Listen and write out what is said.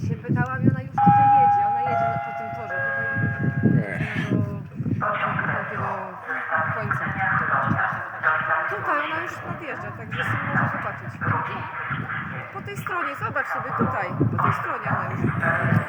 się pytałam i ona już tutaj jedzie. Ona jedzie po tym torze, tutaj do końca. Tutaj ona już nadjeżdża, także sobie może zobaczyć. Po tej stronie, zobacz sobie tutaj, po tej stronie ona już.